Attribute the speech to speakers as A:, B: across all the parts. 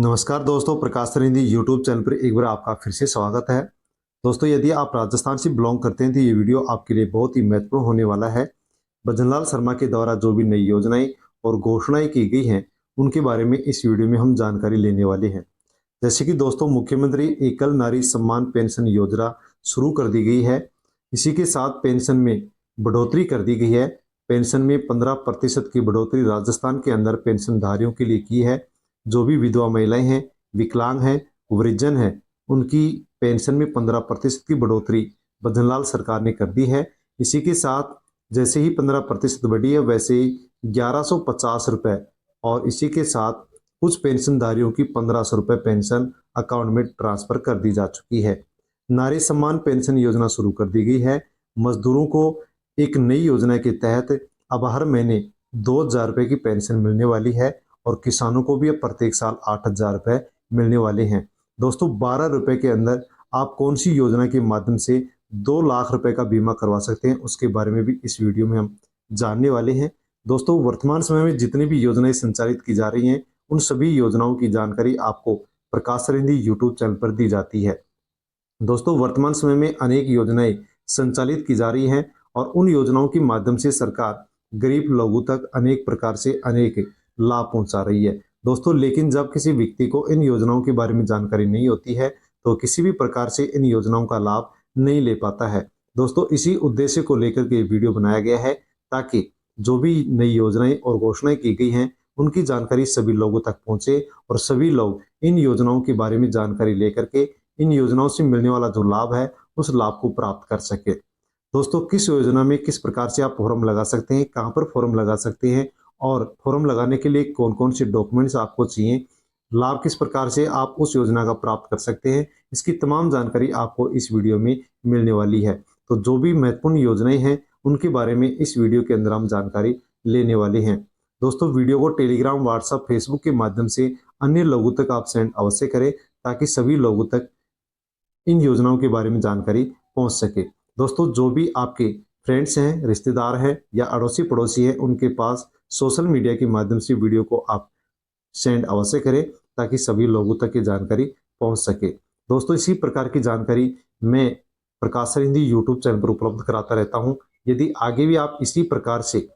A: नमस्कार दोस्तों, प्रकाश Sirhindi YouTube channel पर एक बार आपका फिर से स्वागत है। दोस्तों, यदि आप राजस्थान से बिलोंग करते हैं तो ये वीडियो आपके लिए बहुत ही महत्वपूर्ण होने वाला है। भजनलाल शर्मा के द्वारा जो भी नई योजनाएं और घोषणाएं की गई हैं, उनके बारे में इस वीडियो में हम जानकारी लेने वाले हैं। जैसे कि दोस्तों, मुख्यमंत्री एकल नारी सम्मान पेंशन योजना शुरू कर दी गई है। इसी के साथ पेंशन में बढ़ोतरी कर दी गई है। पेंशन में 15% की बढ़ोतरी राजस्थान के अंदर पेंशनधारियों के लिए की है। जो भी विधवा महिलाएं हैं, विकलांग हैं, वृद्धजन हैं, उनकी पेंशन में 15% की बढ़ोतरी भजनलाल सरकार ने कर दी है। इसी के साथ जैसे ही 15% बढ़ी है, वैसे ही 1150 रुपये और इसी के साथ कुछ पेंशनधारियों की 1500 रुपये पेंशन अकाउंट में ट्रांसफर कर दी जा चुकी है। नारी सम्मान पेंशन योजना शुरू कर दी गई है। मजदूरों को एक नई योजना के तहत अब हर महीने 2000 रुपये की पेंशन मिलने वाली है और किसानों को भी अब प्रत्येक साल 8000 रुपये मिलने वाले हैं। दोस्तों, 12 रुपये के अंदर आप कौन सी योजना के माध्यम से 2 लाख रुपए का बीमा करवा सकते हैं, उसके बारे में भी इस वीडियो में हम जानने वाले हैं। दोस्तों, वर्तमान समय में जितनी भी योजनाएं संचालित की जा रही हैं, उन सभी योजनाओं की जानकारी आपको प्रकाश सरिंदी यूट्यूब चैनल पर दी जाती है। दोस्तों, वर्तमान समय में अनेक योजनाएं संचालित की जा रही हैं और उन योजनाओं के माध्यम से सरकार गरीब लोगों तक अनेक प्रकार से अनेक लाभ पहुंचा रही है। दोस्तों, लेकिन जब किसी व्यक्ति को इन योजनाओं के बारे में जानकारी नहीं होती है तो किसी भी प्रकार से इन योजनाओं का लाभ नहीं ले पाता है। दोस्तों, इसी उद्देश्य को लेकर के वीडियो बनाया गया है ताकि जो भी नई योजनाएं और घोषणाएं की गई हैं, उनकी जानकारी सभी लोगों तक पहुंचे और सभी लोग इन योजनाओं के बारे में जानकारी लेकर के इन योजनाओं से मिलने वाला जो लाभ है, उस लाभ को प्राप्त कर सके। दोस्तों, किस योजना में किस प्रकार से आप फॉर्म लगा सकते हैं, कहां पर फॉर्म लगा सकते हैं और फॉर्म लगाने के लिए कौन कौन से डॉक्यूमेंट्स आपको चाहिए, लाभ किस प्रकार से आप उस योजना का प्राप्त कर सकते हैं, इसकी तमाम जानकारी आपको इस वीडियो में मिलने वाली है। तो जो भी महत्वपूर्ण योजनाएं हैं, उनके बारे में इस वीडियो के अंदर हम जानकारी लेने वाले हैं। दोस्तों, वीडियो को टेलीग्राम, व्हाट्सएप, फेसबुक के माध्यम से अन्य लोगों तक आप सेंड अवश्य करें ताकि सभी लोगों तक इन योजनाओं के बारे में जानकारी पहुंच सके। दोस्तों, जो भी आपके फ्रेंड्स हैं, रिश्तेदार हैं या अड़ोसी पड़ोसी हैं, उनके पास सोशल मीडिया के माध्यम से वीडियो को आप सेंड अवश्य करें ताकि सभी लोगों तक ये जानकारी पहुंच सके। दोस्तों, इसी प्रकार की जानकारी मैं प्रकाश सरिंदी यूट्यूब चैनल पर उपलब्ध कराता रहता हूं। यदि आगे भी आप इसी प्रकार से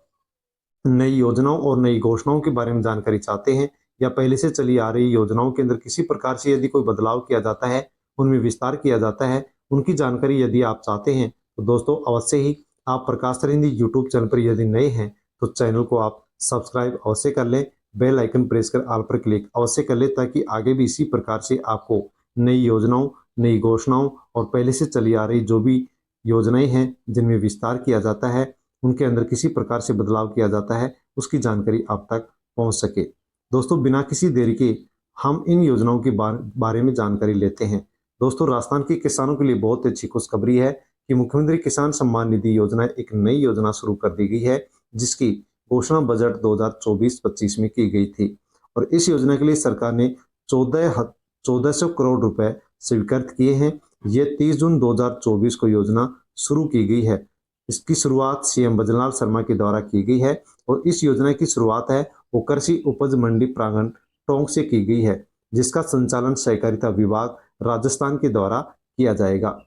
A: नई योजनाओं और नई घोषणाओं के बारे में जानकारी चाहते हैं या पहले से चली आ रही योजनाओं के अंदर किसी प्रकार से यदि कोई बदलाव किया जाता है, उनमें विस्तार किया जाता है, उनकी जानकारी यदि आप चाहते हैं तो दोस्तों अवश्य ही आप प्रकाश सरिंदी यूट्यूब चैनल पर यदि नए हैं तो चैनल को आप सब्सक्राइब अवश्य कर लें, बेल आइकन प्रेस कर ऑल पर क्लिक अवश्य कर लें ताकि आगे भी इसी प्रकार से आपको नई योजनाओं, नई घोषणाओं और पहले से चली आ रही जो भी योजनाएं हैं जिनमें विस्तार किया जाता है, उनके अंदर किसी प्रकार से बदलाव किया जाता है, उसकी जानकारी आप तक पहुंच सके। दोस्तों, बिना किसी देरी के हम इन योजनाओं के बारे में जानकारी लेते हैं। दोस्तों, राजस्थान के किसानों के लिए बहुत अच्छी खुशखबरी है कि मुख्यमंत्री किसान सम्मान निधि योजना एक नई योजना शुरू कर दी गई है, जिसकी घोषणा बजट 2024-25 में की गई थी और इस योजना के लिए सरकार ने 1400 करोड़ रुपए स्वीकृत किए हैं। यह 30 जून 2024 को योजना शुरू की गई है। इसकी शुरुआत सीएम भजनलाल शर्मा के द्वारा की गई है और इस योजना की शुरुआत है वो कृषि उपज मंडी प्रांगण टोंक से की गई है, जिसका संचालन सहकारिता विभाग राजस्थान के द्वारा किया जाएगा।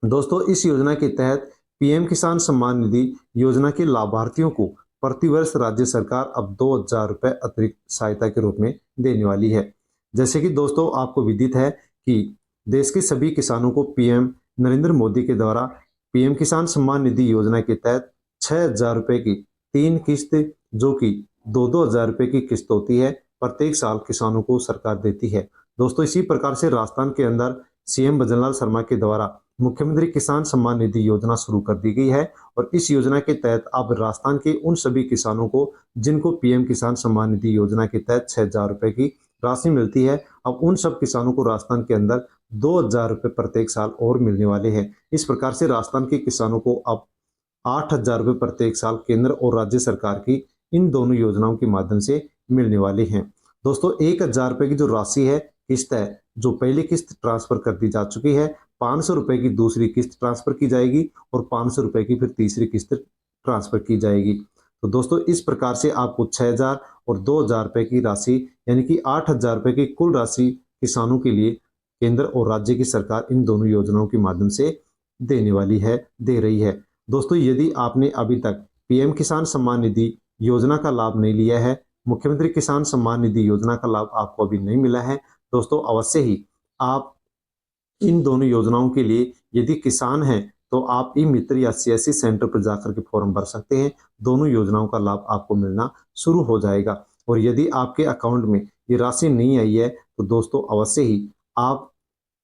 A: दोस्तों, इस योजना के तहत पीएम किसान सम्मान निधि योजना के लाभार्थियों को प्रतिवर्ष राज्य सरकार अब 2000 रुपये अतिरिक्त सहायता के रूप में देने वाली है। जैसे कि दोस्तों आपको विदित है कि देश के सभी किसानों को पीएम नरेंद्र मोदी के द्वारा पीएम किसान सम्मान निधि योजना के तहत 6000 रुपये की 3 किस्त, जो कि 2-2 हजार रुपये की किस्त होती है, प्रत्येक साल किसानों को सरकार देती है। दोस्तों, इसी प्रकार से राजस्थान के अंदर सीएम भजनलाल शर्मा के द्वारा मुख्यमंत्री किसान सम्मान निधि योजना शुरू कर दी गई है और इस योजना के तहत अब राजस्थान के उन सभी किसानों को जिनको पीएम किसान सम्मान निधि योजना के तहत 6000 रुपये की राशि मिलती है, अब उन सब किसानों को राजस्थान के अंदर 2000 रुपये प्रत्येक साल और मिलने वाले हैं। इस प्रकार से राजस्थान के किसानों को अब 8000 रुपये प्रत्येक साल केंद्र और राज्य सरकार की इन दोनों योजनाओं के माध्यम से मिलने वाले हैं। दोस्तों, 1000 रुपये की जो राशि है, किस्त है, जो पहली किस्त ट्रांसफर कर दी जा चुकी है, 500 रुपये की दूसरी किस्त ट्रांसफर की जाएगी और 500 रुपये की फिर तीसरी किस्त ट्रांसफर की जाएगी। तो दोस्तों इस प्रकार से आपको 6,000 और 2,000 रुपये की राशि यानी कि 8,000 रुपये की कुल राशि किसानों के लिए केंद्र और राज्य की सरकार इन दोनों योजनाओं के माध्यम से देने वाली है, दे रही है। दोस्तों यदि आपने अभी तक पीएम किसान सम्मान निधि योजना का लाभ नहीं लिया है, मुख्यमंत्री किसान सम्मान निधि योजना का लाभ आपको अभी नहीं मिला है, दोस्तों अवश्य ही आप इन दोनों योजनाओं के लिए यदि किसान हैं तो आप ई मित्र या सीएससी सेंटर पर जाकर के फॉर्म भर सकते हैं। दोनों योजनाओं का लाभ आपको मिलना शुरू हो जाएगा। और यदि आपके अकाउंट में ये राशि नहीं आई है तो दोस्तों अवश्य ही आप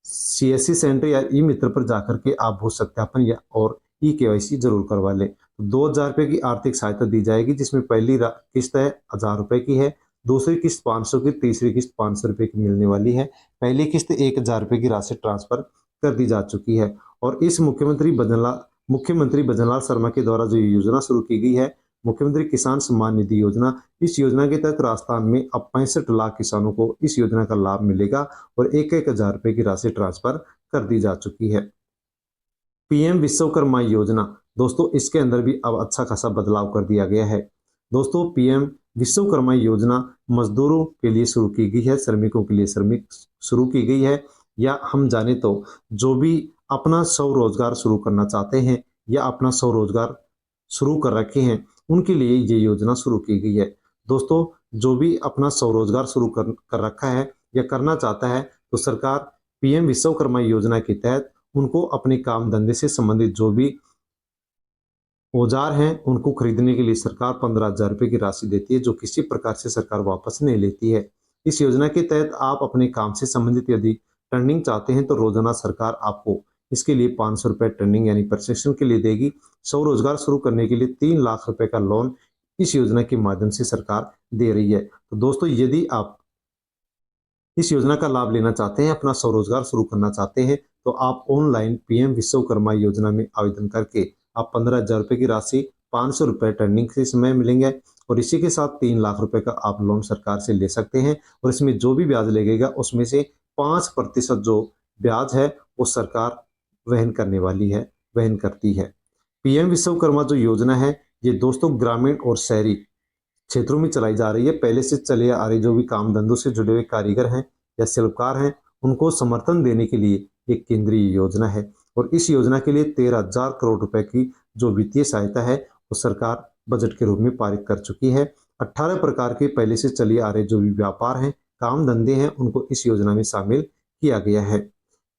A: सीएससी सेंटर या ई मित्र पर जाकर के आप भू सत्यापन या और ई केवाईसी जरूर करवा लें। 2,000 रुपये की आर्थिक सहायता दी जाएगी, जिसमें पहली किस्त है 1,000 रुपये की है, दूसरी किस्त 500 की, तीसरी किस्त 500 रुपये की मिलने वाली है। पहली किस्त 1,000 रुपये की राशि ट्रांसफर कर दी जा चुकी है। और इस मुख्यमंत्री भजनलाल शर्मा के द्वारा जो योजना शुरू की गई है, मुख्यमंत्री किसान सम्मान निधि योजना, इस योजना के तहत राजस्थान में अब 65 लाख किसानों को इस योजना का लाभ मिलेगा और 1,000 रुपये की राशि ट्रांसफर कर दी जा चुकी है। पीएम विश्वकर्मा योजना, दोस्तों इसके अंदर भी अब अच्छा खासा बदलाव कर दिया गया है। दोस्तों पीएम विश्वकर्मा योजना मजदूरों के लिए शुरू की गई है, श्रमिकों के लिए श्रमिक शुरू की गई है, या हम जाने तो जो भी अपना स्वरोजगार शुरू करना चाहते हैं या अपना स्वरोजगार शुरू कर रखे हैं उनके लिए ये योजना शुरू की गई है। दोस्तों जो भी अपना स्वरोजगार शुरू कर रखा है या करना चाहता है तो सरकार पीएम विश्वकर्मा योजना के तहत उनको अपने काम धंधे से संबंधित जो भी औजार हैं उनको खरीदने के लिए सरकार 15,000 रुपये की राशि देती है, जो किसी प्रकार से सरकार वापस नहीं लेती है। इस योजना के तहत आप अपने काम से संबंधित यदि ट्रेनिंग चाहते हैं तो रोजाना सरकार आपको इसके लिए 500 रुपये ट्रेनिंग यानी प्रशिक्षण के लिए देगी। स्वरोजगार शुरू करने के लिए 3 लाख रुपए का लोन इस योजना के माध्यम से सरकार दे रही है। तो दोस्तों यदि आप इस योजना का लाभ लेना चाहते हैं, अपना स्वरोजगार शुरू करना चाहते हैं, तो आप ऑनलाइन पीएम विश्वकर्मा योजना में आवेदन करके आप 15,000 रुपये की राशि, 500 रुपये ट्रेनिंग के समय मिलेंगे और इसी के साथ 3 लाख रुपए का आप लोन सरकार से ले सकते हैं। और इसमें जो भी ब्याज लगेगा उसमें से 5% जो ब्याज है वो सरकार वहन करने वाली है, वहन करती है। पीएम विश्वकर्मा जो योजना है ये दोस्तों ग्रामीण और शहरी क्षेत्रों में चलाई जा रही है। पहले से चले आ रही जो भी काम धंधों से जुड़े हुए कारीगर हैं या शिल्पकार हैं उनको समर्थन देने के लिए एक केंद्रीय योजना है। और इस योजना के लिए 13,000 करोड़ रुपए की जो वित्तीय सहायता है वो सरकार बजट के रूप में पारित कर चुकी है। 18 प्रकार के पहले से चले आ रहे जो भी व्यापार हैं, काम धंधे हैं, उनको इस योजना में शामिल किया गया है।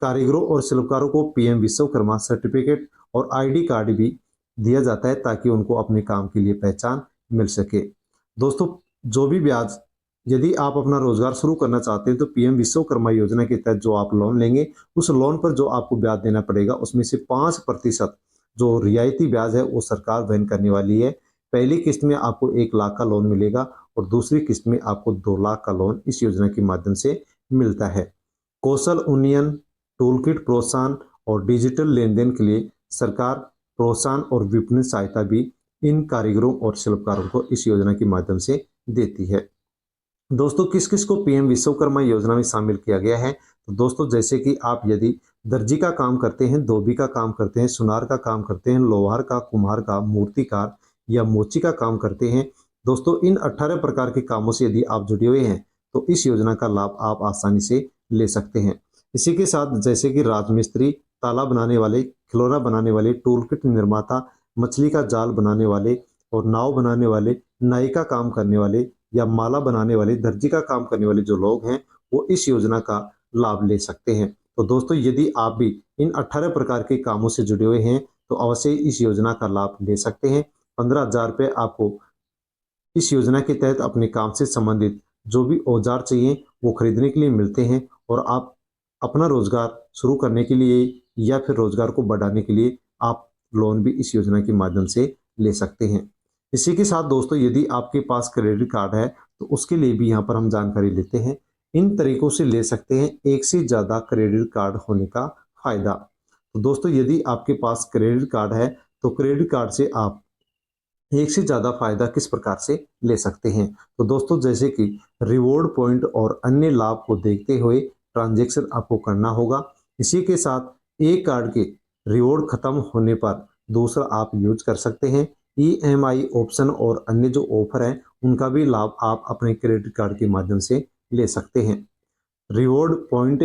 A: कारीगरों और शिल्पकारों को पीएम विश्वकर्मा सर्टिफिकेट और आईडी कार्ड भी दिया जाता है ताकि उनको अपने काम के लिए पहचान मिल सके। दोस्तों जो भी ब्याज, यदि आप अपना रोजगार शुरू करना चाहते हैं तो पीएम विश्वकर्मा योजना के तहत जो आप लोन लेंगे उस लोन पर जो आपको ब्याज देना पड़ेगा उसमें से 5% जो रियायती ब्याज है वो सरकार वहन करने वाली है। पहली किस्त में आपको 1 लाख का लोन मिलेगा और दूसरी किस्त में आपको 2 लाख का लोन इस योजना के माध्यम से मिलता है। कौशल उन्नयन, टूलकिट प्रोत्साहन और डिजिटल लेन देन के लिए सरकार प्रोत्साहन और विपणन सहायता भी इन कारीगरों और शिल्पकारों को इस योजना के माध्यम से देती है। दोस्तों किस किस को पीएम विश्वकर्मा योजना में शामिल किया गया है, तो दोस्तों जैसे कि आप यदि दर्जी का काम करते हैं, धोबी का काम करते हैं, सुनार का काम करते हैं, लोहार का, कुम्हार का, मूर्तिकार या मोची का काम करते हैं, दोस्तों इन 18 प्रकार के कामों से यदि आप जुड़े हुए हैं तो इस योजना का लाभ आप आसानी से ले सकते हैं। इसी के साथ जैसे कि राजमिस्त्री, ताला बनाने वाले, खिलौना बनाने वाले, टूलकिट निर्माता, मछली का जाल बनाने वाले और नाव बनाने वाले, नाई का काम करने वाले या माला बनाने वाले, दर्जी का काम करने वाले जो लोग हैं वो इस योजना का लाभ ले सकते हैं। तो दोस्तों यदि आप भी इन 18 प्रकार के कामों से जुड़े हुए हैं तो अवश्य इस योजना का लाभ ले सकते हैं। 15,000 रुपये आपको इस योजना के तहत अपने काम से संबंधित जो भी औजार चाहिए वो खरीदने के लिए मिलते हैं और आप अपना रोजगार शुरू करने के लिए या फिर रोजगार को बढ़ाने के लिए आप लोन भी इस योजना के माध्यम से ले सकते हैं। इसी के साथ दोस्तों यदि आपके पास क्रेडिट कार्ड है तो उसके लिए भी यहाँ पर हम जानकारी लेते हैं। इन तरीकों से ले सकते हैं एक से ज़्यादा क्रेडिट कार्ड होने का फायदा। तो दोस्तों यदि आपके पास क्रेडिट कार्ड है तो क्रेडिट कार्ड से आप एक से ज़्यादा फायदा किस प्रकार से ले सकते हैं, तो दोस्तों जैसे कि रिवॉर्ड पॉइंट और अन्य लाभ को देखते हुए ट्रांजैक्शन आपको करना होगा। इसी के साथ एक कार्ड के रिवॉर्ड खत्म होने पर दूसरा आप यूज कर सकते हैं। ईएमआई ऑप्शन और अन्य जो ऑफर हैं उनका भी लाभ आप अपने क्रेडिट कार्ड के माध्यम से ले सकते हैं। रिवॉर्ड पॉइंट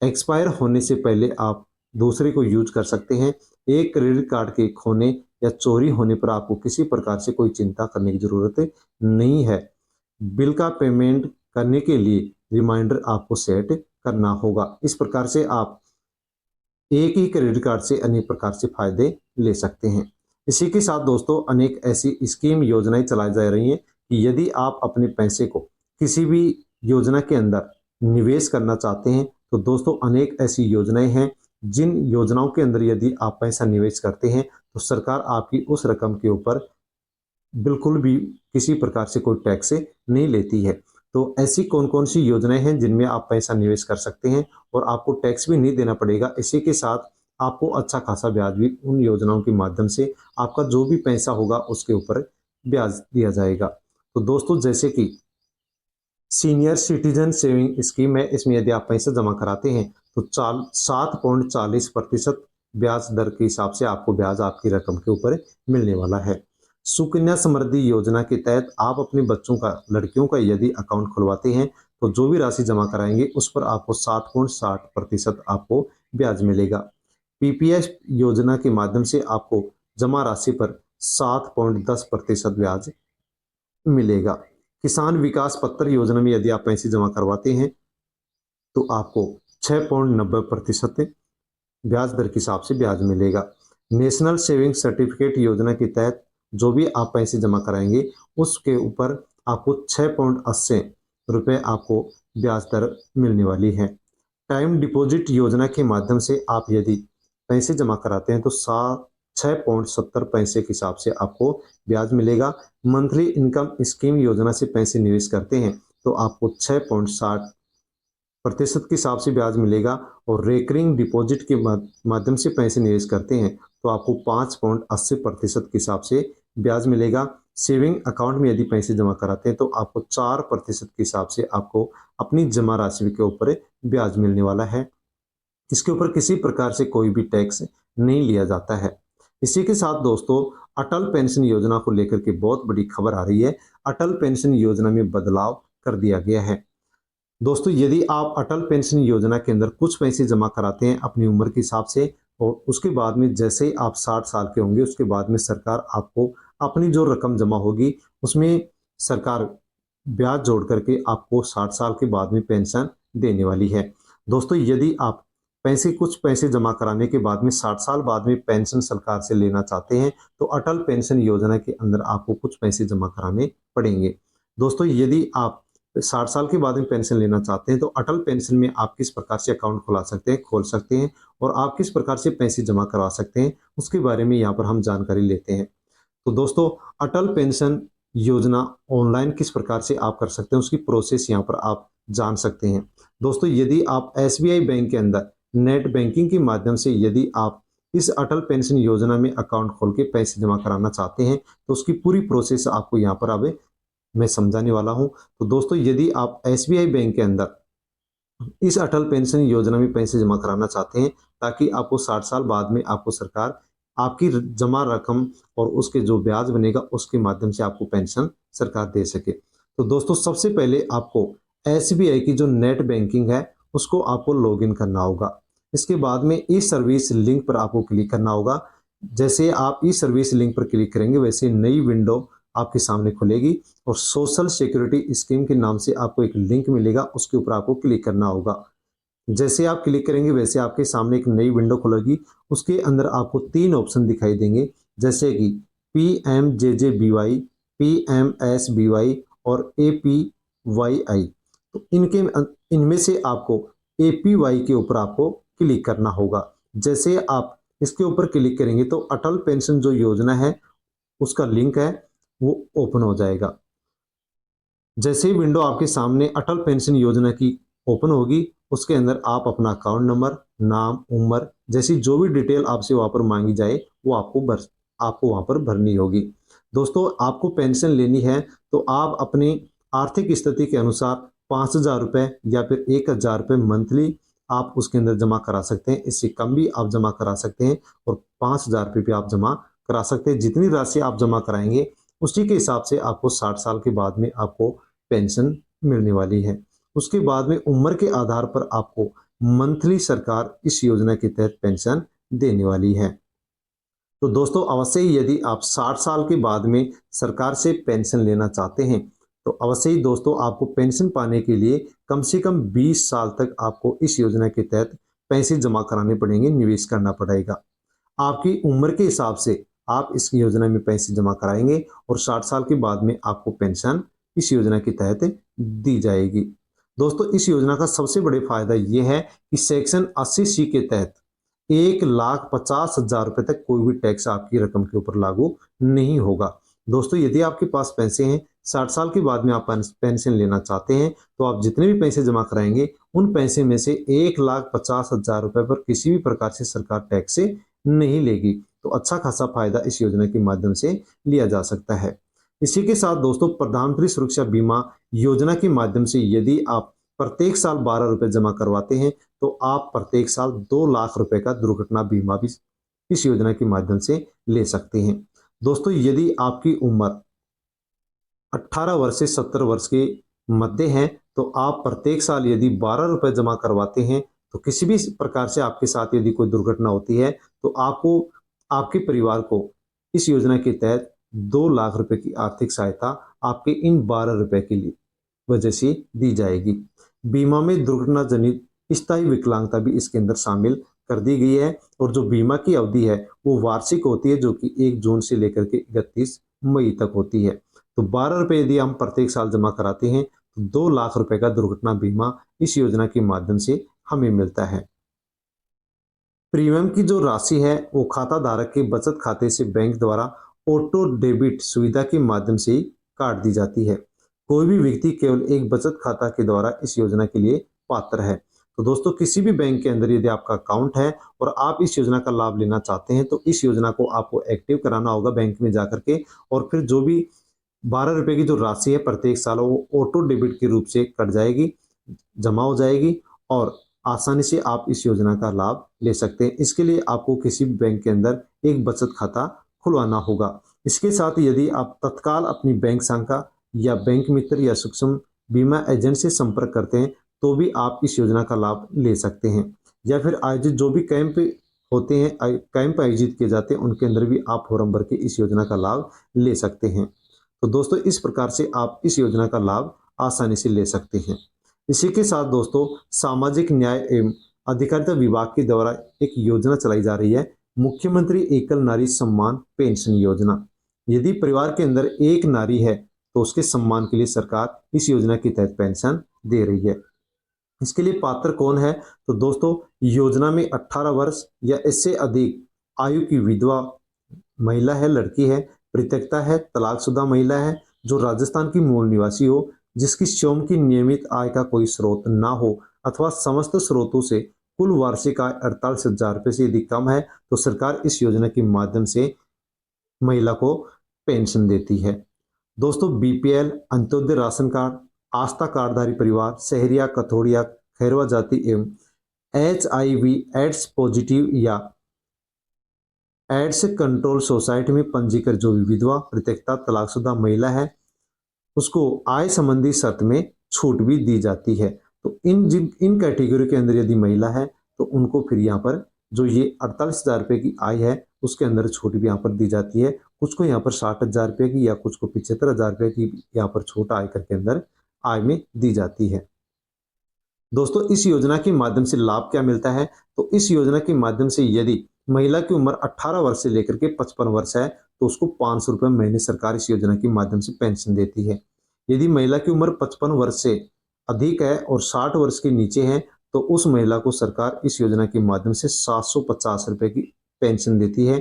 A: एक्सपायर होने से पहले आप दूसरे को यूज कर सकते हैं। एक क्रेडिट कार्ड के खोने या चोरी होने पर आपको किसी प्रकार से कोई चिंता करने की जरूरत नहीं है। बिल का पेमेंट करने के लिए रिमाइंडर आपको सेट करना होगा। इस प्रकार से आप एक ही क्रेडिट कार्ड से अनेक प्रकार से फायदे ले सकते हैं। इसी के साथ दोस्तों अनेक ऐसी स्कीम योजनाएं चलाई जा रही हैं कि यदि आप अपने पैसे को किसी भी योजना के अंदर निवेश करना चाहते हैं तो दोस्तों अनेक ऐसी योजनाएं हैं जिन योजनाओं के अंदर यदि आप पैसा निवेश करते हैं तो सरकार आपकी उस रकम के ऊपर बिल्कुल भी किसी प्रकार से कोई टैक्स नहीं लेती है। तो ऐसी कौन कौन सी योजनाएं हैं जिनमें आप पैसा निवेश कर सकते हैं और आपको टैक्स भी नहीं देना पड़ेगा। इसी के साथ आपको अच्छा खासा ब्याज भी उन योजनाओं के माध्यम से आपका जो भी पैसा होगा उसके ऊपर ब्याज दिया जाएगा। तो दोस्तों जैसे कि सीनियर सिटीजन सेविंग स्कीम है, इसमें यदि आप पैसा जमा कराते हैं तो 7.40% ब्याज दर के हिसाब से आपको ब्याज आपकी रकम के ऊपर मिलने वाला है। सुकन्या समृद्धि योजना के तहत आप अपने बच्चों का, लड़कियों का यदि अकाउंट खुलवाते हैं तो जो भी राशि जमा कराएंगे उस पर आपको 7.60% आपको ब्याज मिलेगा। पीपीएस योजना के माध्यम से आपको जमा राशि पर 7.10% ब्याज मिलेगा। किसान विकास पत्र योजना में यदि आप पैसे जमा करवाते हैं तो आपको 6.90% ब्याज दर के हिसाब से ब्याज मिलेगा। नेशनल सेविंग सर्टिफिकेट योजना के तहत जो भी आप पैसे जमा कराएंगे उसके ऊपर आपको 6.80 रुपये आपको ब्याज दर मिलने वाली है। टाइम डिपॉजिट योजना के माध्यम से आप यदि पैसे जमा कराते हैं तो 6.70 पैसे के हिसाब से आपको ब्याज मिलेगा। मंथली इनकम स्कीम योजना से पैसे निवेश करते हैं तो आपको 6.60% के हिसाब से ब्याज मिलेगा और रेकरिंग डिपॉजिट के माध्यम से पैसे निवेश करते हैं तो आपको 5.80% के हिसाब से ब्याज मिलेगा। सेविंग अकाउंट में यदि पैसे जमा कराते हैं तो आपको 4% के हिसाब से आपको अपनी जमा राशि के ऊपर ब्याज मिलने वाला है। इसके ऊपर किसी प्रकार से कोई भी टैक्स नहीं लिया जाता है। इसी के साथ दोस्तों अटल पेंशन योजना को लेकर के बहुत बड़ी खबर आ रही है। अटल पेंशन योजना में बदलाव कर दिया गया है। दोस्तों यदि आप अटल पेंशन योजना के अंदर कुछ पैसे जमा कराते हैं अपनी उम्र के हिसाब से और उसके बाद में जैसे ही आप 60 साल के होंगे उसके बाद में सरकार आपको अपनी जो रकम जमा होगी उसमें सरकार ब्याज जोड़ करके आपको 60 साल के बाद में पेंशन देने वाली है। दोस्तों यदि आप कुछ पैसे जमा कराने के बाद में 60 साल बाद में पेंशन सरकार से लेना चाहते हैं तो अटल पेंशन योजना के अंदर आपको कुछ पैसे जमा कराने पड़ेंगे। दोस्तों यदि आप 60 साल के बाद में पेंशन लेना चाहते हैं तो अटल पेंशन में आप किस प्रकार से अकाउंट खोल सकते हैं और आप किस प्रकार से पैसे जमा करवा सकते हैं उसके बारे में यहाँ पर हम जानकारी लेते हैं। तो दोस्तों अटल पेंशन योजना ऑनलाइन किस प्रकार से आप कर सकते हैं उसकी प्रोसेस यहाँ पर आप जान सकते हैं। दोस्तों यदि आप एसबीआई बैंक के अंदर नेट बैंकिंग के माध्यम से यदि आप इस अटल पेंशन योजना में अकाउंट खोल के पैसे जमा कराना चाहते हैं तो उसकी पूरी प्रोसेस आपको यहाँ पर अब मैं समझाने वाला हूं। तो दोस्तों यदि आप एसबीआई बैंक के अंदर इस अटल पेंशन योजना में पैसे जमा कराना चाहते हैं ताकि आपको 60 साल बाद में आपको सरकार आपकी जमा रकम और उसके जो ब्याज बनेगा उसके माध्यम से आपको पेंशन सरकार दे सके तो दोस्तों सबसे पहले आपको एसबीआई की जो नेट बैंकिंग है उसको आपको लॉगिन करना होगा। इसके बाद में ई सर्विस लिंक पर आपको क्लिक करना होगा। जैसे आप ई सर्विस लिंक पर क्लिक करेंगे वैसे नई विंडो आपके सामने खुलेगी और सोशल सिक्योरिटी स्कीम के नाम से आपको एक लिंक मिलेगा, उसके ऊपर आपको क्लिक करना होगा। जैसे आप क्लिक करेंगे वैसे आपके सामने एक नई विंडो खुलेगी। उसके अंदर आपको 3 ऑप्शन दिखाई देंगे जैसे कि PMJJBY, PMSBY और APYI। तो इनमें से आपको APY के ऊपर आपको क्लिक करना होगा। जैसे आप इसके ऊपर क्लिक करेंगे तो अटल पेंशन जो योजना है उसका लिंक है वो ओपन हो जाएगा। जैसे ही विंडो आपके सामने अटल पेंशन योजना की ओपन होगी उसके अंदर आप अपना अकाउंट नंबर, नाम, उम्र जैसी जो भी डिटेल आपसे वहां पर मांगी जाए वो आपको वहां पर भरनी होगी। दोस्तों आपको पेंशन लेनी है तो आप अपनी आर्थिक स्थिति के अनुसार 5,000 रुपये या फिर 1,000 रुपये मंथली आप उसके अंदर जमा करा सकते हैं। इससे कम भी आप जमा करा सकते हैं और 5,000 रुपये भी आप जमा करा सकते हैं। जितनी राशि आप जमा कराएंगे उसी के हिसाब से आपको 60 साल के बाद में आपको पेंशन मिलने वाली है। उसके बाद में उम्र के आधार पर आपको मंथली सरकार इस योजना के तहत पेंशन देने वाली है। तो दोस्तों अवश्य ही यदि आप 60 साल के बाद में सरकार से पेंशन लेना चाहते हैं तो अवश्य ही दोस्तों आपको पेंशन पाने के लिए कम से कम 20 साल तक आपको इस योजना के तहत पैसे जमा कराने पड़ेंगे, निवेश करना पड़ेगा। आपकी उम्र के हिसाब से आप इस योजना में पैसे जमा कराएंगे और 60 साल के बाद में आपको पेंशन इस योजना के तहत दी जाएगी। दोस्तों इस योजना का सबसे बड़े फायदा ये है कि सेक्शन 80C के तहत 1,50,000 रुपए तक कोई भी टैक्स आपकी रकम के ऊपर लागू नहीं होगा। दोस्तों यदि आपके पास पैसे हैं, 60 साल के बाद में आप पेंशन लेना चाहते हैं तो आप जितने भी पैसे जमा कराएंगे उन पैसे में से 1,50,000 रुपए पर किसी भी प्रकार से सरकार टैक्स नहीं लेगी। तो अच्छा खासा फायदा इस योजना के माध्यम से लिया जा सकता है। इसी के साथ दोस्तों प्रधानमंत्री सुरक्षा बीमा योजना के माध्यम से यदि आप प्रत्येक साल 12 रुपए जमा करवाते हैं तो आप प्रत्येक साल 2 लाख रुपए का दुर्घटना बीमा भी इस योजना के माध्यम से ले सकते हैं। दोस्तों यदि आपकी उम्र 18 वर्ष से 70 वर्ष के मध्य है तो आप प्रत्येक साल यदि 12 रुपए जमा करवाते हैं तो किसी भी प्रकार से आपके साथ यदि कोई दुर्घटना होती है तो आपको आपके परिवार को इस योजना के तहत 2 लाख रुपए की आर्थिक सहायता आपके इन 12 रुपए के लिए वजह से दी जाएगी। बीमा में दुर्घटना जनित स्थायी विकलांगता भी इसके अंदर शामिल कर दी गई है और जो बीमा की अवधि है वो वार्षिक होती है जो कि 1 जून से लेकर के 31 मई तक होती है। तो 12 रुपए यदि हम प्रत्येक साल जमा कराते हैं तो 2 लाख रुपए का दुर्घटना बीमा इस योजना के माध्यम से हमें मिलता है। प्रीमियम की जो राशि है वो खाता धारक के बचत खाते से बैंक द्वारा ऑटो डेबिट सुविधा के माध्यम से ही काट दी जाती है। कोई भी व्यक्ति केवल एक बचत खाता के द्वारा इस योजना के लिए पात्र है। तो दोस्तों किसी भी बैंक के अंदर यदि आपका अकाउंट है और आप इस योजना का लाभ लेना चाहते हैं तो इस योजना को आपको एक्टिव कराना होगा बैंक में जाकर के, और फिर जो भी 12 रुपए की जो राशि है प्रत्येक साल वो ऑटो डेबिट के रूप से कट जाएगी, जमा हो जाएगी और आसानी से आप इस योजना का लाभ ले सकते हैं। इसके लिए आपको किसी भी बैंक के अंदर एक बचत खाता खुलवाना होगा। इसके साथ यदि आप तत्काल अपनी बैंक शाखा या बैंक मित्र या सूक्ष्म बीमा एजेंट से संपर्क करते हैं तो भी आप इस योजना का लाभ ले सकते हैं, या फिर आयोजित जो भी कैंप होते हैं, कैंप आयोजित किए जाते हैं उनके अंदर भी आप फॉर्म भर के इस योजना का लाभ ले सकते हैं। तो दोस्तों इस प्रकार से आप इस योजना का लाभ आसानी से ले सकते हैं। इसी के साथ दोस्तों सामाजिक न्याय एवं अधिकारिता विभाग के द्वारा एक योजना चलाई जा रही है, मुख्यमंत्री एकल नारी सम्मान पेंशन योजना। यदि परिवार के अंदर एक नारी है तो उसके सम्मान के लिए सरकार इस योजना के तहत पेंशन दे रही है। इसके लिए पात्र कौन है तो दोस्तों योजना में 18 वर्ष या इससे अधिक आयु की विधवा महिला है, लड़की है, परित्यक्ता है, तलाकशुदा महिला है, जो राजस्थान की मूल निवासी हो, जिसकी स्वयं की नियमित आय का कोई स्रोत ना हो अथवा समस्त स्रोतों से कुल वार्षिक आय 48,000 रुपये से यदि कम है तो सरकार इस योजना के माध्यम से महिला को पेंशन देती है। दोस्तों बीपीएल, अंत्योदय राशन कार्ड, आस्था कार्डधारी परिवार, शहरिया, कथोड़िया, खैरवा जाति एवं HIV एड्स पॉजिटिव या एड्स कंट्रोल सोसाइटी में पंजीकृत जो भी विधवा, परित्यक्ता, तलाकशुदा महिला है उसको आय संबंधी शर्त में छूट भी दी जाती है। तो इन कैटेगरी के अंदर यदि महिला है तो उनको फिर यहाँ पर जो ये 48,000 रुपये की आय है उसके अंदर छूट भी यहाँ पर दी जाती है। कुछ को यहाँ पर 60,000 रुपये की या कुछ को 75,000 रुपये की यहाँ पर छूट आयकर के अंदर आय में दी जाती है। दोस्तों इस योजना के माध्यम से लाभ क्या मिलता है तो इस योजना के माध्यम से यदि महिला की उम्र 18 वर्ष से लेकर के 55 वर्ष है तो उसको 500 रुपये महीने सरकार इस योजना के माध्यम से पेंशन देती है। यदि महिला की उम्र 55 वर्ष से अधिक है और 60 वर्ष के नीचे है तो उस महिला को सरकार इस योजना के माध्यम से 750 रुपये की पेंशन देती है।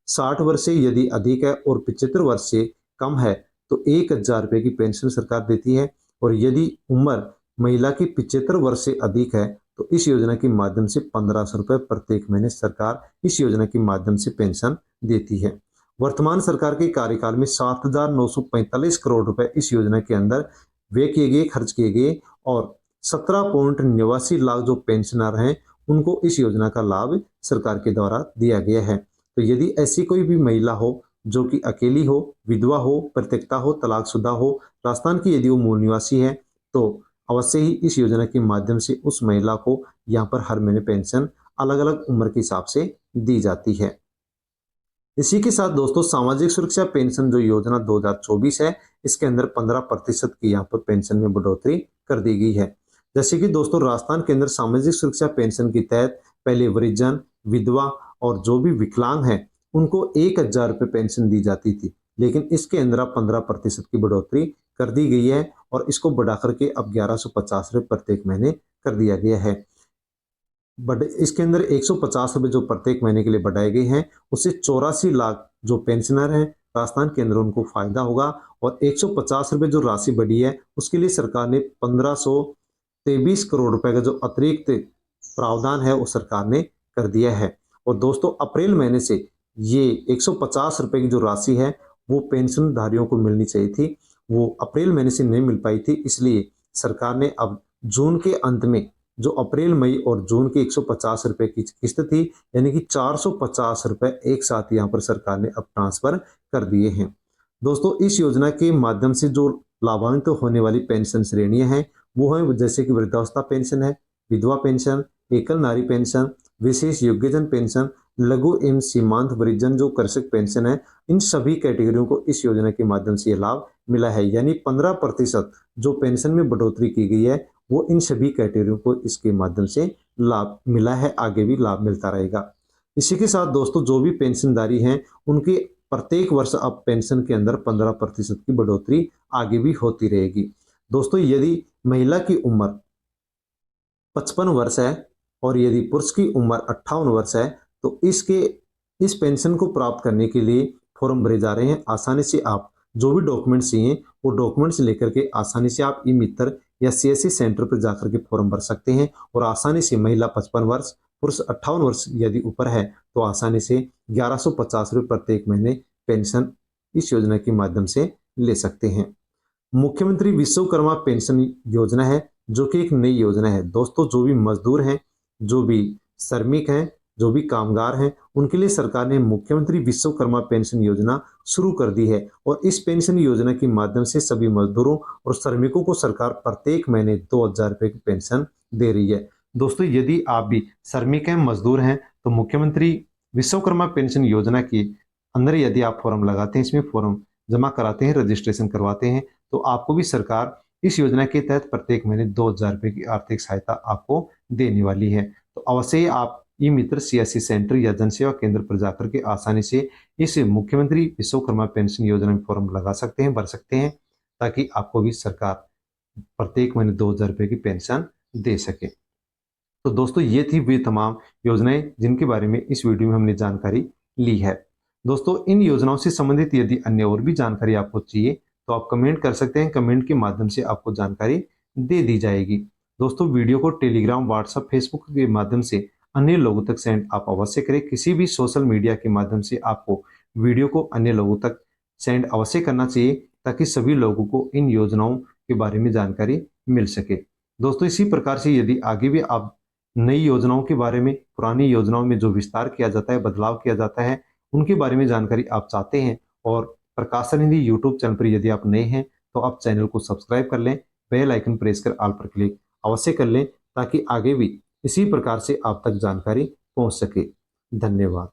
A: 60 वर्ष से यदि अधिक है और 75 वर्ष से कम है तो 1,000 रुपये की पेंशन सरकार देती है। और यदि उम्र महिला की 75 वर्ष से अधिक है तो इस योजना के माध्यम से 1,500 रुपये प्रत्येक महीने सरकार इस योजना के माध्यम से पेंशन देती है। वर्तमान सरकार के कार्यकाल में 7,945 करोड़ रुपए इस योजना के अंदर व्यय किए गए, खर्च किए गए और 17.89 लाख जो पेंशनर हैं उनको इस योजना का लाभ सरकार के द्वारा दिया गया है। तो यदि ऐसी कोई भी महिला हो जो कि अकेली हो, विधवा हो, परित्यक्ता हो, तलाकशुदा हो, राजस्थान की यदि वो मूल निवासी है, तो अवश्य ही इस योजना के माध्यम से उस महिला को यहाँ पर हर महीने पेंशन अलग अलग उम्र के हिसाब से दी जाती है। इसी के साथ दोस्तों सामाजिक सुरक्षा पेंशन जो योजना 2024 है, इसके अंदर 15% की यहाँ पर पेंशन में बढ़ोतरी कर दी गई है। जैसे कि दोस्तों राजस्थान के अंदर सामाजिक सुरक्षा पेंशन के तहत पहले वृद्धजन, विधवा और जो भी विकलांग है उनको 1,000 रुपये पेंशन दी जाती थी, लेकिन इसके अंदर अब 15% की बढ़ोतरी कर दी गई है और इसको बढ़ा करके अब 1150 रुपये प्रत्येक महीने कर दिया गया है। बट इसके अंदर 150 रुपये जो प्रत्येक महीने के लिए बढ़ाए गए हैं, उससे 84 लाख जो पेंशनर हैं राजस्थान के अंदर उनको फायदा होगा। और 150 रुपये जो राशि बढ़ी है उसके लिए सरकार ने 1523 करोड़ रुपए का जो अतिरिक्त प्रावधान है वो सरकार ने कर दिया है। और दोस्तों अप्रैल महीने से ये 150 रुपये की जो राशि है वो पेंशनधारियों को मिलनी चाहिए थी, वो अप्रैल महीने से नहीं मिल पाई थी, इसलिए सरकार ने अब जून के अंत में जो अप्रैल, मई और जून की 150 रुपये की किस्त थी, यानी कि 450 रुपये एक साथ यहाँ पर सरकार ने अब ट्रांसफर कर दिए हैं। दोस्तों इस योजना के माध्यम से जो लाभान्वित तो होने वाली पेंशन श्रेणियां हैं वो है जैसे कि वृद्धावस्था पेंशन है, विधवा पेंशन, एकल नारी पेंशन, विशेष योग्यजन पेंशन, लघु एवं सीमांत वृद्धजन जो कृषक पेंशन है, इन सभी कैटेगरियों को इस योजना के माध्यम से लाभ मिला है। यानी 15% जो पेंशन में बढ़ोतरी की गई है वो इन सभी कैटेगरियों को इसके माध्यम से लाभ मिला है, आगे भी लाभ मिलता रहेगा। इसी के साथ दोस्तों जो भी पेंशनधारी हैं उनके प्रत्येक वर्ष अब पेंशन के अंदर 15% की बढ़ोतरी आगे भी होती रहेगी। दोस्तों यदि महिला की उम्र 55 वर्ष है और यदि पुरुष की उम्र 58 वर्ष है तो इस पेंशन को प्राप्त करने के लिए फॉर्म भरे जा रहे हैं। आसानी से आप जो भी डॉक्यूमेंट्स चाहिए वो डॉक्यूमेंट्स लेकर के आसानी से आप ई मित्र या सीएससी सेंटर पर जाकर के फॉर्म भर सकते हैं और आसानी से महिला 55 वर्ष, पुरुष 58 वर्ष यदि ऊपर है तो आसानी से 1150 रुपये प्रत्येक महीने पेंशन इस योजना के माध्यम से ले सकते हैं। मुख्यमंत्री विश्वकर्मा पेंशन योजना है जो कि एक नई योजना है। दोस्तों जो भी मजदूर हैं, जो भी श्रमिक हैं, जो भी कामगार हैं, उनके लिए सरकार ने मुख्यमंत्री विश्वकर्मा पेंशन योजना शुरू कर दी है और इस पेंशन योजना के माध्यम से सभी मजदूरों और श्रमिकों को सरकार प्रत्येक महीने 2,000 रुपये की पेंशन दे रही है। दोस्तों यदि आप भी श्रमिक हैं, मजदूर हैं तो मुख्यमंत्री विश्वकर्मा पेंशन योजना के अंदर यदि आप फॉर्म लगाते हैं, इसमें फॉर्म जमा कराते हैं, रजिस्ट्रेशन करवाते हैं, तो आपको भी सरकार इस योजना के तहत प्रत्येक महीने 2,000 रुपये की आर्थिक सहायता आपको देने वाली है। तो अवश्य ही आप ई मित्र सीएससी सेंटर या जन सेवा केंद्र पर जाकर के आसानी से इस मुख्यमंत्री विश्वकर्मा पेंशन योजना में फॉर्म लगा सकते हैं, भर सकते हैं, ताकि आपको भी सरकार प्रत्येक महीने 2,000 रुपये की पेंशन दे सके। तो दोस्तों ये थी वे तमाम योजनाएं जिनके बारे में इस वीडियो में हमने जानकारी ली है। दोस्तों इन योजनाओं से संबंधित यदि अन्य और भी जानकारी आपको चाहिए तो आप कमेंट कर सकते हैं, कमेंट के माध्यम से आपको जानकारी दे दी जाएगी। दोस्तों वीडियो को टेलीग्राम, व्हाट्सएप, फेसबुक के माध्यम से अन्य लोगों तक सेंड आप अवश्य करें। किसी भी सोशल मीडिया के माध्यम से आपको वीडियो को अन्य लोगों तक सेंड अवश्य करना चाहिए ताकि सभी लोगों को इन योजनाओं के बारे में जानकारी मिल सके। दोस्तों इसी प्रकार से यदि आगे भी आप नई योजनाओं के बारे में, पुरानी योजनाओं में जो विस्तार किया जाता है, बदलाव किया जाता है, उनके बारे में जानकारी आप चाहते हैं और प्रकाशन हिंदी यूट्यूब चैनल पर यदि आप नए हैं तो आप चैनल को सब्सक्राइब कर लें, बेल आइकन प्रेस कर ऑल पर क्लिक अवश्य कर लें ताकि आगे भी इसी प्रकार से आप तक जानकारी पहुंच सके। धन्यवाद।